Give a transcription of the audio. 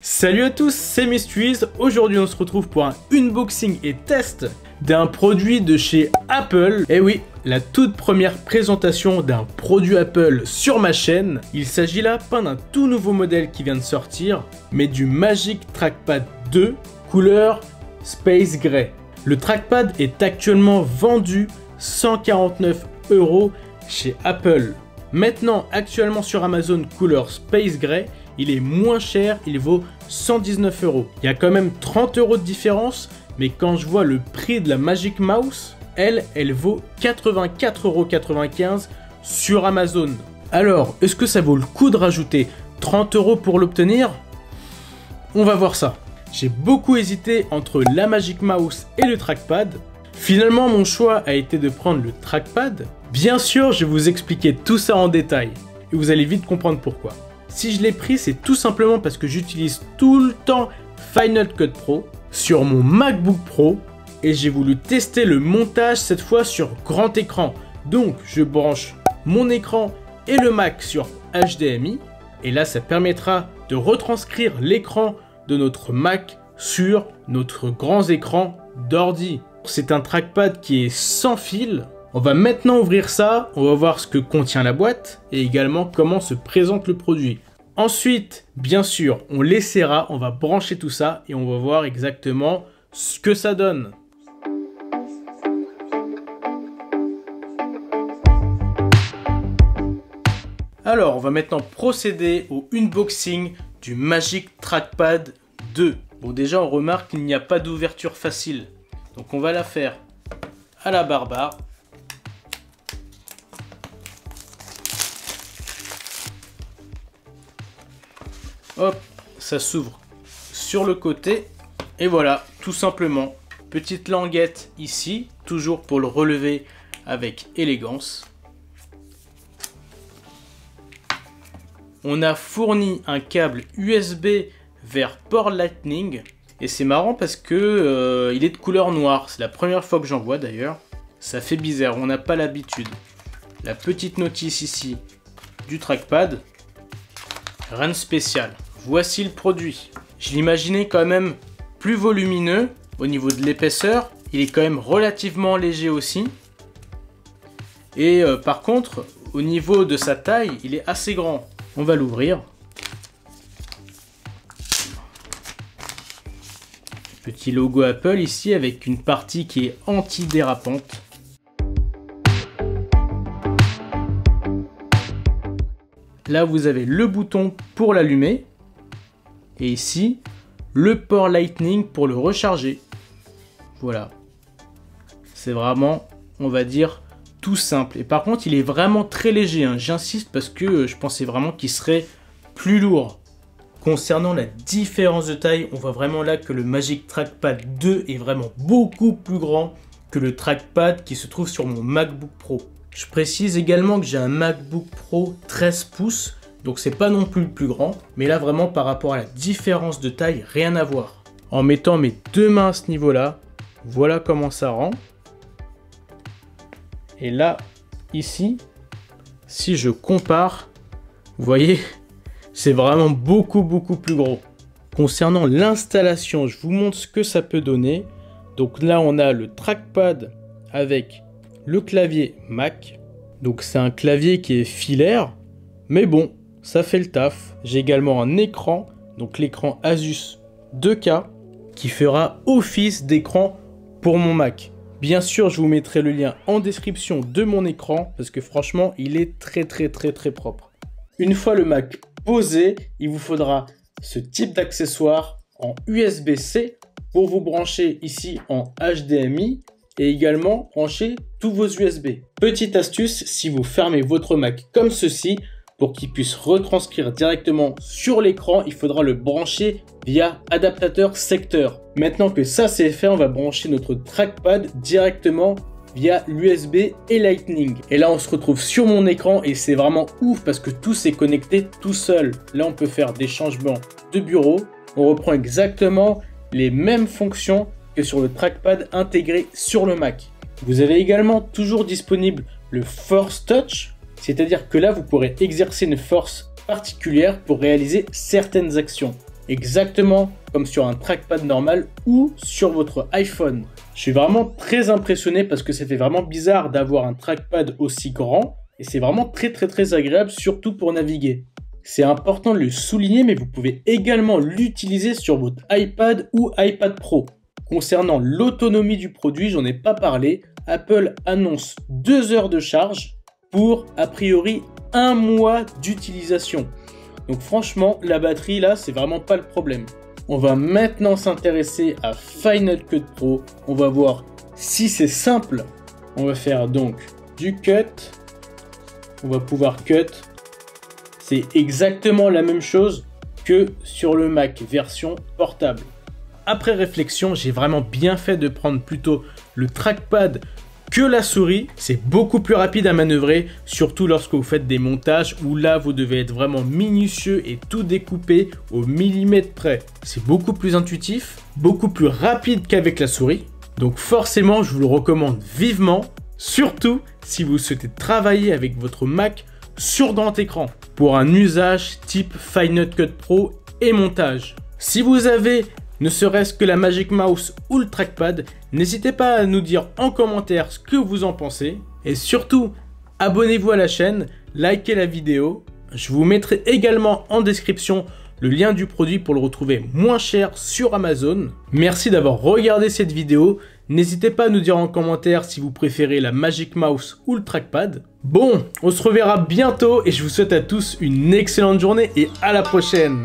Salut à tous, c'est Mysteries. Aujourd'hui on se retrouve pour un unboxing et test d'un produit de chez Apple. Et oui, la toute première présentation d'un produit Apple sur ma chaîne. Il s'agit là pas d'un tout nouveau modèle qui vient de sortir, mais du Magic Trackpad 2 couleur Space Gray. Le trackpad est actuellement vendu 149 € chez Apple. Maintenant, actuellement sur Amazon couleur Space Gray, il est moins cher, il vaut 119 €. Il y a quand même 30 € de différence, mais quand je vois le prix de la Magic Mouse, elle vaut 84,95 € sur Amazon. Alors, est-ce que ça vaut le coup de rajouter 30 € pour l'obtenir? On va voir ça. J'ai beaucoup hésité entre la Magic Mouse et le trackpad. Finalement, mon choix a été de prendre le trackpad. Bien sûr, je vais vous expliquer tout ça en détail, et vous allez vite comprendre pourquoi. Si je l'ai pris, c'est tout simplement parce que j'utilise tout le temps Final Cut Pro sur mon MacBook Pro et j'ai voulu tester le montage cette fois sur grand écran. Donc, je branche mon écran et le Mac sur HDMI et là, ça permettra de retranscrire l'écran de notre Mac sur notre grand écran d'ordi. C'est un trackpad qui est sans fil. On va maintenant ouvrir ça, on va voir ce que contient la boîte et également comment se présente le produit. Ensuite, bien sûr, on l'essaiera, on va brancher tout ça et on va voir exactement ce que ça donne. Alors, on va maintenant procéder au unboxing du Magic Trackpad 2. Bon, déjà, on remarque qu'il n'y a pas d'ouverture facile. Donc, on va la faire à la barbare. Hop, ça s'ouvre sur le côté et voilà, tout simplement. Petite languette ici, toujours pour le relever avec élégance. On a fourni un câble USB vers port Lightning et c'est marrant parce que il est de couleur noire. C'est la première fois que j'en vois d'ailleurs. Ça fait bizarre, on n'a pas l'habitude. La petite notice ici du trackpad, rien de spécial. Voici le produit. Je l'imaginais quand même plus volumineux au niveau de l'épaisseur. Il est quand même relativement léger aussi. Et par contre, au niveau de sa taille, il est assez grand. On va l'ouvrir. Petit logo Apple ici avec une partie qui est anti-dérapante. Là, vous avez le bouton pour l'allumer. Et ici, le port Lightning pour le recharger. Voilà. C'est vraiment, on va dire, tout simple. Et par contre, il est vraiment très léger, hein. J'insiste parce que je pensais vraiment qu'il serait plus lourd. Concernant la différence de taille, on voit vraiment là que le Magic Trackpad 2 est vraiment beaucoup plus grand que le trackpad qui se trouve sur mon MacBook Pro. Je précise également que j'ai un MacBook Pro 13 pouces. Donc c'est pas non plus le plus grand, mais là vraiment par rapport à la différence de taille, rien à voir. En mettant mes deux mains à ce niveau-là, voilà comment ça rend. Et là, ici, si je compare, vous voyez, c'est vraiment beaucoup plus gros. Concernant l'installation, je vous montre ce que ça peut donner. Donc là, on a le trackpad avec le clavier Mac. Donc c'est un clavier qui est filaire, mais bon, ça fait le taf. J'ai également un écran, donc l'écran Asus 2K, qui fera office d'écran pour mon Mac. Bien sûr, je vous mettrai le lien en description de mon écran, parce que franchement, il est très propre. Une fois le Mac posé, il vous faudra ce type d'accessoire en USB-C pour vous brancher ici en HDMI et également brancher tous vos USB. Petite astuce, si vous fermez votre Mac comme ceci, pour qu'il puisse retranscrire directement sur l'écran, il faudra le brancher via adaptateur secteur. Maintenant que ça c'est fait, on va brancher notre trackpad directement via l'USB et Lightning. Et là on se retrouve sur mon écran et c'est vraiment ouf parce que tout s'est connecté tout seul. Là on peut faire des changements de bureau. On reprend exactement les mêmes fonctions que sur le trackpad intégré sur le Mac. Vous avez également toujours disponible le Force Touch. C'est-à-dire que là, vous pourrez exercer une force particulière pour réaliser certaines actions. exactement comme sur un trackpad normal ou sur votre iPhone. Je suis vraiment très impressionné parce que ça fait vraiment bizarre d'avoir un trackpad aussi grand et c'est vraiment très agréable, surtout pour naviguer. C'est important de le souligner, mais vous pouvez également l'utiliser sur votre iPad ou iPad Pro. Concernant l'autonomie du produit, j'en ai pas parlé. Apple annonce 2 heures de charge pour a priori 1 mois d'utilisation. Donc franchement, la batterie là, c'est vraiment pas le problème. On va maintenant s'intéresser à Final Cut Pro. On va voir si c'est simple. On va faire donc du cut. On va pouvoir cut. C'est exactement la même chose que sur le Mac version portable. Après réflexion, j'ai vraiment bien fait de prendre plutôt le trackpad que la souris. C'est beaucoup plus rapide à manœuvrer, surtout lorsque vous faites des montages où là vous devez être vraiment minutieux et tout découper au millimètre près. C'est beaucoup plus intuitif, beaucoup plus rapide qu'avec la souris. Donc forcément, je vous le recommande vivement, surtout si vous souhaitez travailler avec votre Mac sur grand écran pour un usage type Final Cut Pro et montage. Si vous avez ne serait-ce que la Magic Mouse ou le trackpad, n'hésitez pas à nous dire en commentaire ce que vous en pensez. Et surtout, abonnez-vous à la chaîne, likez la vidéo. Je vous mettrai également en description le lien du produit pour le retrouver moins cher sur Amazon. Merci d'avoir regardé cette vidéo. N'hésitez pas à nous dire en commentaire si vous préférez la Magic Mouse ou le trackpad. Bon, on se reverra bientôt et je vous souhaite à tous une excellente journée et à la prochaine.